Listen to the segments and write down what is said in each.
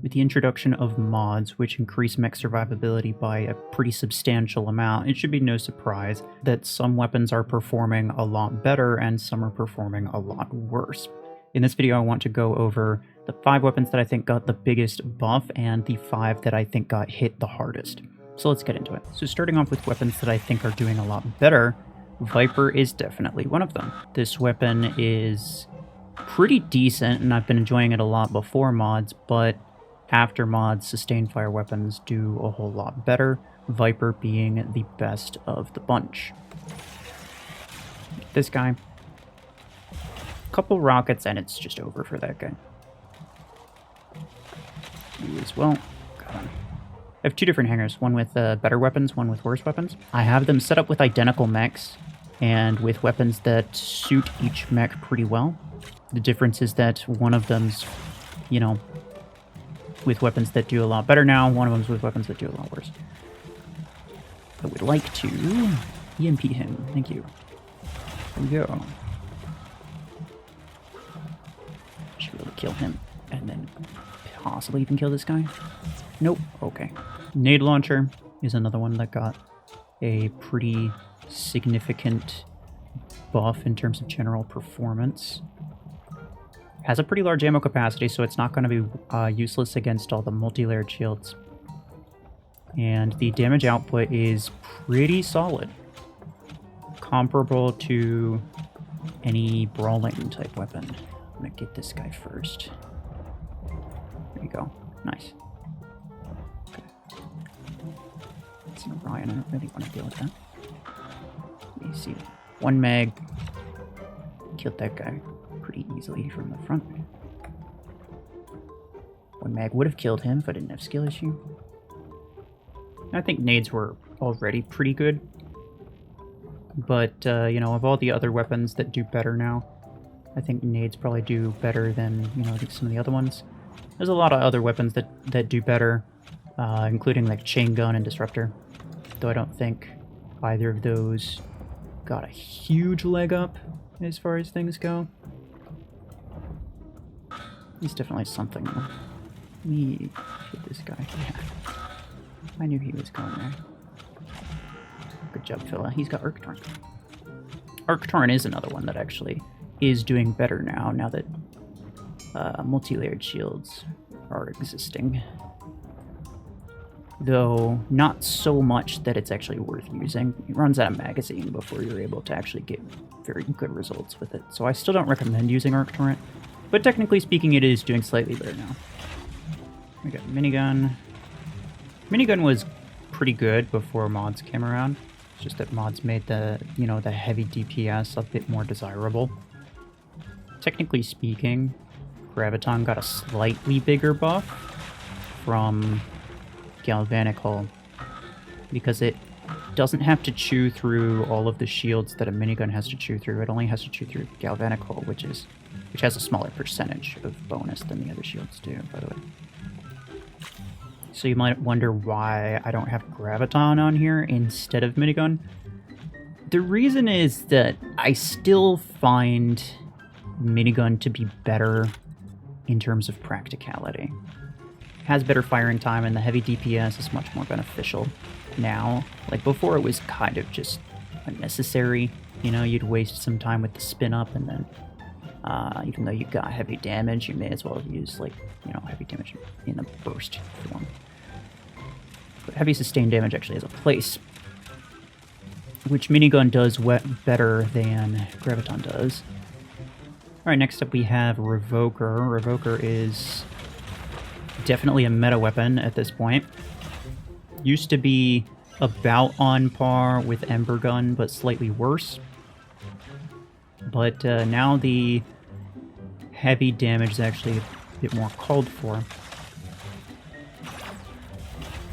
With the introduction of mods, which increase mech survivability by a pretty substantial amount, it should be no surprise that some weapons are performing a lot better and some are performing a lot worse. In this video, I want to go over the 5 weapons that I think got the biggest buff and the 5 that I think got hit the hardest. So let's get into it. So starting off with weapons that I think are doing a lot better, Viper is definitely one of them. This weapon is pretty decent, and I've been enjoying it a lot before mods, but after mods, sustained fire weapons do a whole lot better, Viper being the best of the bunch. This guy. Couple rockets and it's just over for that guy. You as well. Got him. I have 2 different hangars, one with better weapons, one with worse weapons. I have them set up with identical mechs and with weapons that suit each mech pretty well. The difference is that one of them's, you know, with weapons that do a lot better now, one of them's with weapons that do a lot worse. I would like to EMP him. Thank you. There we go. Should be able to kill him and then possibly even kill this guy. Nope. Okay. Nade launcher is another one that got a pretty significant buff in terms of general performance. Has a pretty large ammo capacity, so it's not going to be useless against all the multi-layered shields. And the damage output is pretty solid. Comparable to any brawling type weapon. I'm going to get this guy first. There you go. Nice. Okay. It's an Orion. I don't really want to deal with that. Let me see. 1 mag. Killed that guy pretty easily from the front. 1 mag would have killed him if I didn't have skill issue. I think nades were already pretty good. But, you know, of all the other weapons that do better now, I think nades probably do better than, you know, some of the other ones. There's a lot of other weapons that do better, including like chain gun and disruptor. Though I don't think either of those got a huge leg up as far as things go. He's definitely something. Let me hit this guy. Yeah. I knew he was going there. Good job, fella. He's got Arctorn. Arctorn is another one that actually is doing better now that multi-layered shields are existing. Though not so much that it's actually worth using. It runs out of magazine before you're able to actually get very good results with it. So I still don't recommend using Arctorn, but technically speaking it is doing slightly better now. We got minigun. Minigun was pretty good before mods came around. It's just that mods made the, you know, the heavy DPS a bit more desirable. Technically speaking, Graviton got a slightly bigger buff from Galvanic Hull because it doesn't have to chew through all of the shields that a minigun has to chew through. It only has to chew through Galvanic Hull, which has a smaller percentage of bonus than the other shields do, by the way. So you might wonder why I don't have Graviton on here instead of minigun. The reason is that I still find minigun to be better in terms of practicality. It has better firing time and the heavy DPS is much more beneficial now. Like before it was kind of just unnecessary. You know, you'd waste some time with the spin up and then even though you got heavy damage, you may as well use like, you know, heavy damage in a burst form. But heavy sustained damage actually has a place, which minigun does better than Graviton does. Alright, next up we have Revoker. Revoker is definitely a meta weapon at this point. Used to be about on par with Ember Gun, but slightly worse. But now the heavy damage is actually a bit more called for.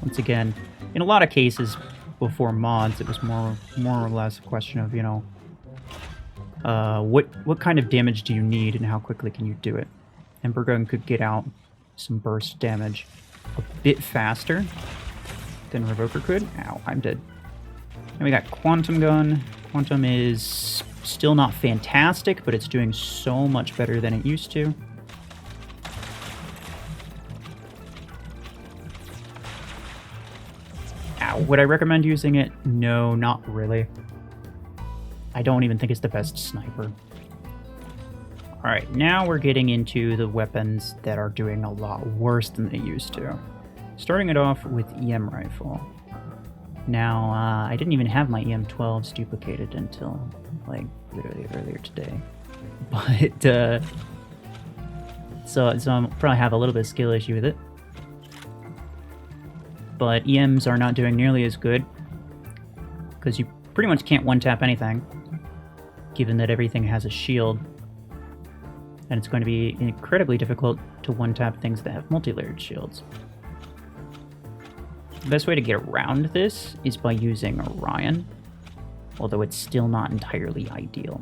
Once again, in a lot of cases before mods, it was more or less a question of, you know, what kind of damage do you need and how quickly can you do it? Ember Gun could get out some burst damage a bit faster than Revoker could. Ow, I'm dead. And we got Quantum Gun. Quantum is still not fantastic, but it's doing so much better than it used to. Ow, would I recommend using it? No, not really. I don't even think it's the best sniper. Alright, now we're getting into the weapons that are doing a lot worse than they used to. Starting it off with EM rifle. Now, I didn't even have my EM12s duplicated until, like, literally earlier today. But, so I'll probably have a little bit of skill issue with it. But EMs are not doing nearly as good, because you pretty much can't one-tap anything, given that everything has a shield. And it's going to be incredibly difficult to one-tap things that have multi-layered shields. The best way to get around this is by using Orion, although it's still not entirely ideal.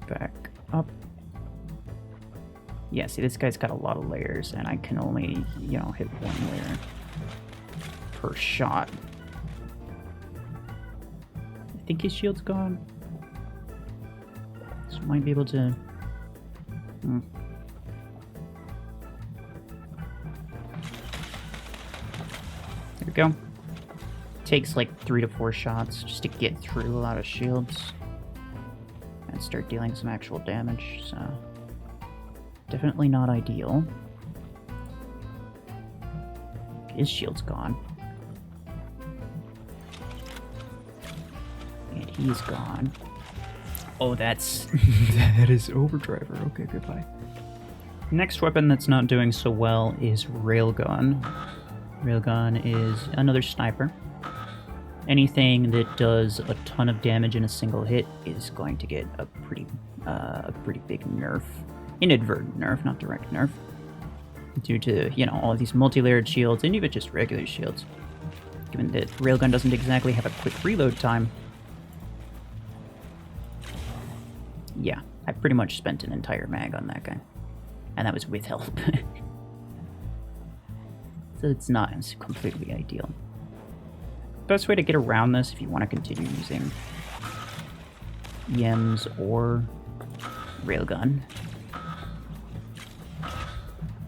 Back up. Yeah, see, this guy's got a lot of layers, and I can only, you know, hit one layer per shot. I think his shield's gone. So I might be able to... There we go. Takes like 3 to 4 shots just to get through a lot of shields and start dealing some actual damage, so definitely not ideal. His shield's gone. And he's gone. Oh, that's... that is Overdriver. Okay, goodbye. Next weapon that's not doing so well is Railgun. Railgun is another sniper. Anything that does a ton of damage in a single hit is going to get a pretty big nerf. Inadvertent nerf, not direct nerf. Due to, you know, all of these multi-layered shields and even just regular shields. Given that Railgun doesn't exactly have a quick reload time. Yeah, I pretty much spent an entire mag on that guy. And that was with help. So it's not completely ideal. Best way to get around this, if you want to continue using EMs or Railgun,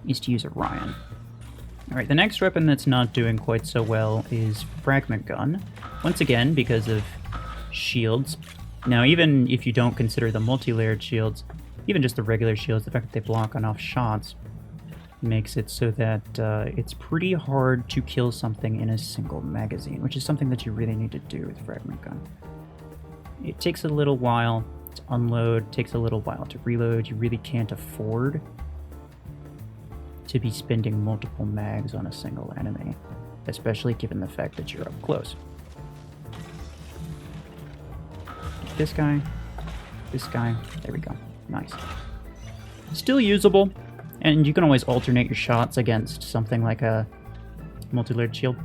is to use Orion. Alright, the next weapon that's not doing quite so well is Fragment Gun. Once again, because of shields. Now, even if you don't consider the multi-layered shields, even just the regular shields, the fact that they block enough shots makes it so that it's pretty hard to kill something in a single magazine, which is something that you really need to do with Fragment Gun. It takes a little while to unload, takes a little while to reload. You really can't afford to be spending multiple mags on a single enemy, especially given the fact that you're up close. This guy, there we go. Nice. Still usable, and you can always alternate your shots against something like a multi-layered shield.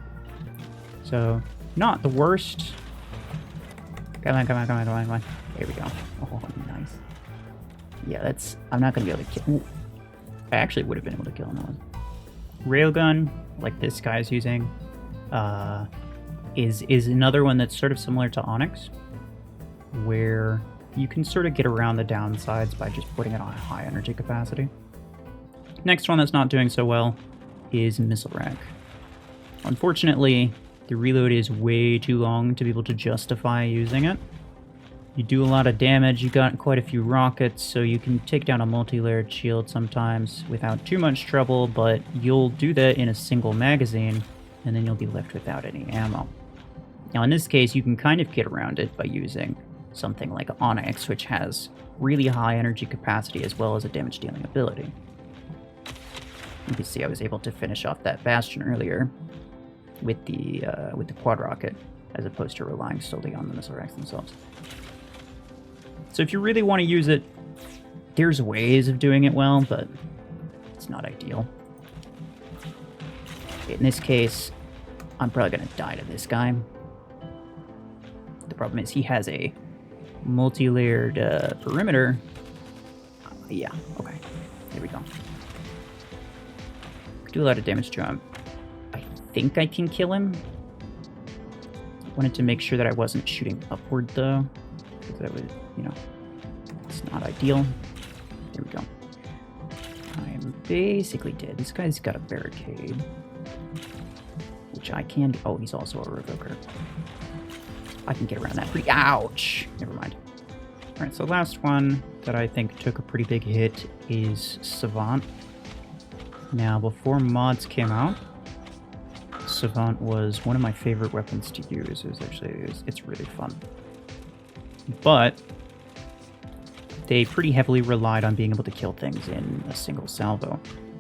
So, not the worst. Come on. There we go. Oh, nice. Yeah, that's... I'm not going to be able to kill... Ooh. I actually would have been able to kill him. Railgun, like this guy's using, is another one that's sort of similar to Onyx, where you can sort of get around the downsides by just putting it on high energy capacity. Next one that's not doing so well is Missile Rack. Unfortunately, the reload is way too long to be able to justify using it. You do a lot of damage, you got quite a few rockets, so you can take down a multi-layered shield sometimes without too much trouble, but you'll do that in a single magazine, and then you'll be left without any ammo. Now in this case, you can kind of get around it by using something like Onyx, which has really high energy capacity as well as a damage dealing ability. You can see I was able to finish off that Bastion earlier with the quad rocket, as opposed to relying solely on the missile racks themselves. So if you really want to use it, there's ways of doing it well, but it's not ideal. In this case, I'm probably going to die to this guy. The problem is he has a multi-layered perimeter. Yeah, okay. There we go. Do a lot of damage to him. I think I can kill him. I wanted to make sure that I wasn't shooting upward, though. Because that would, you know, it's not ideal. There we go. I am basically dead. This guy's got a barricade, which which I can do. Oh, he's also a revoker. I can get around that pretty... Ouch! Never mind. Alright, so last one that I think took a pretty big hit is Savant. Now, before mods came out, Savant was one of my favorite weapons to use. It's really fun. But they pretty heavily relied on being able to kill things in a single salvo.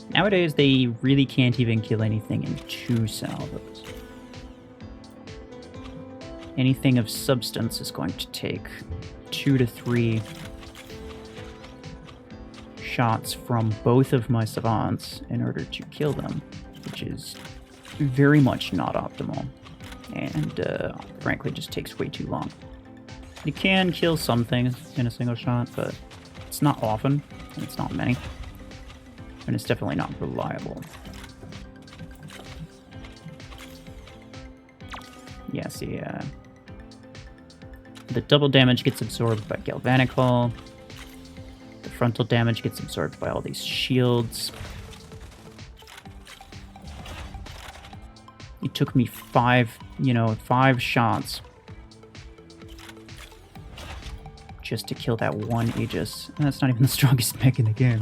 Nowadays, they really can't even kill anything in 2 salvos. Anything of substance is going to take 2 to 3 shots from both of my savants in order to kill them, which is very much not optimal, and frankly just takes way too long. You can kill some things in a single shot, but it's not often, and it's not many, and it's definitely not reliable. Yeah, see, the double damage gets absorbed by Galvanic Hull. The frontal damage gets absorbed by all these shields. It took me 5 shots just to kill that one Aegis. And that's not even the strongest mech in the game.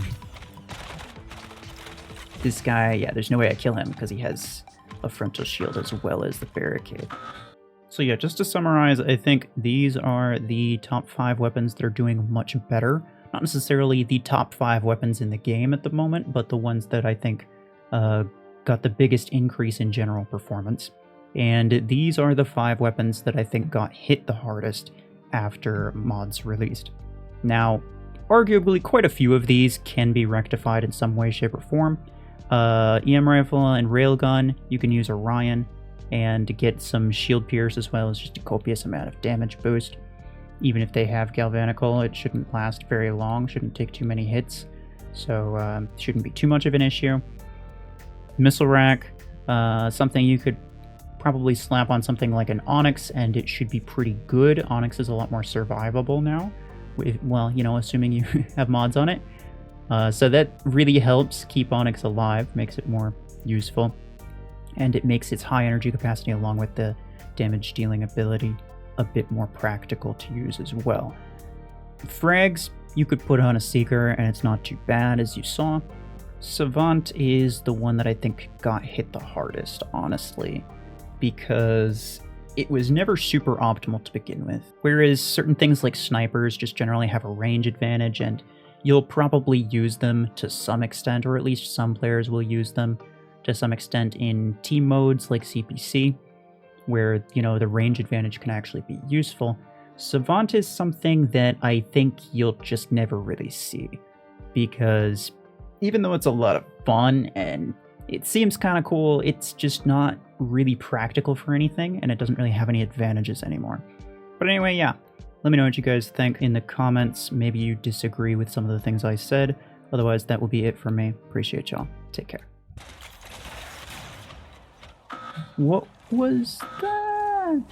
This guy, yeah, there's no way I kill him because he has a frontal shield as well as the barricade. So yeah, just to summarize, I think these are the top 5 weapons that are doing much better. Not necessarily the top 5 weapons in the game at the moment, but the ones that I think got the biggest increase in general performance. And these are the 5 weapons that I think got hit the hardest after mods released. Now, arguably quite a few of these can be rectified in some way, shape, or form. EM rifle and railgun, you can use Orion and get some shield pierce as well as just a copious amount of damage boost. Even if they have Galvanical, it shouldn't last very long, shouldn't take too many hits, so shouldn't be too much of an issue. Missile rack, something you could probably slap on something like an Onyx and it should be pretty good. Onyx is a lot more survivable now, well, you know, assuming you have mods on it. So that really helps keep Onyx alive, makes it more useful. And it makes its high energy capacity along with the damage dealing ability a bit more practical to use as well. Frags, you could put on a Seeker and it's not too bad, as you saw. Savant is the one that I think got hit the hardest, honestly, because it was never super optimal to begin with. Whereas certain things like snipers just generally have a range advantage and you'll probably use them to some extent, or at least some players will use them to some extent in team modes like CPC, where, you know, the range advantage can actually be useful. Savant is something that I think you'll just never really see, because even though it's a lot of fun and it seems kind of cool, it's just not really practical for anything, and it doesn't really have any advantages anymore. But anyway, yeah, let me know what you guys think in the comments. Maybe you disagree with some of the things I said. Otherwise, that will be it from me. Appreciate y'all. Take care. What was that?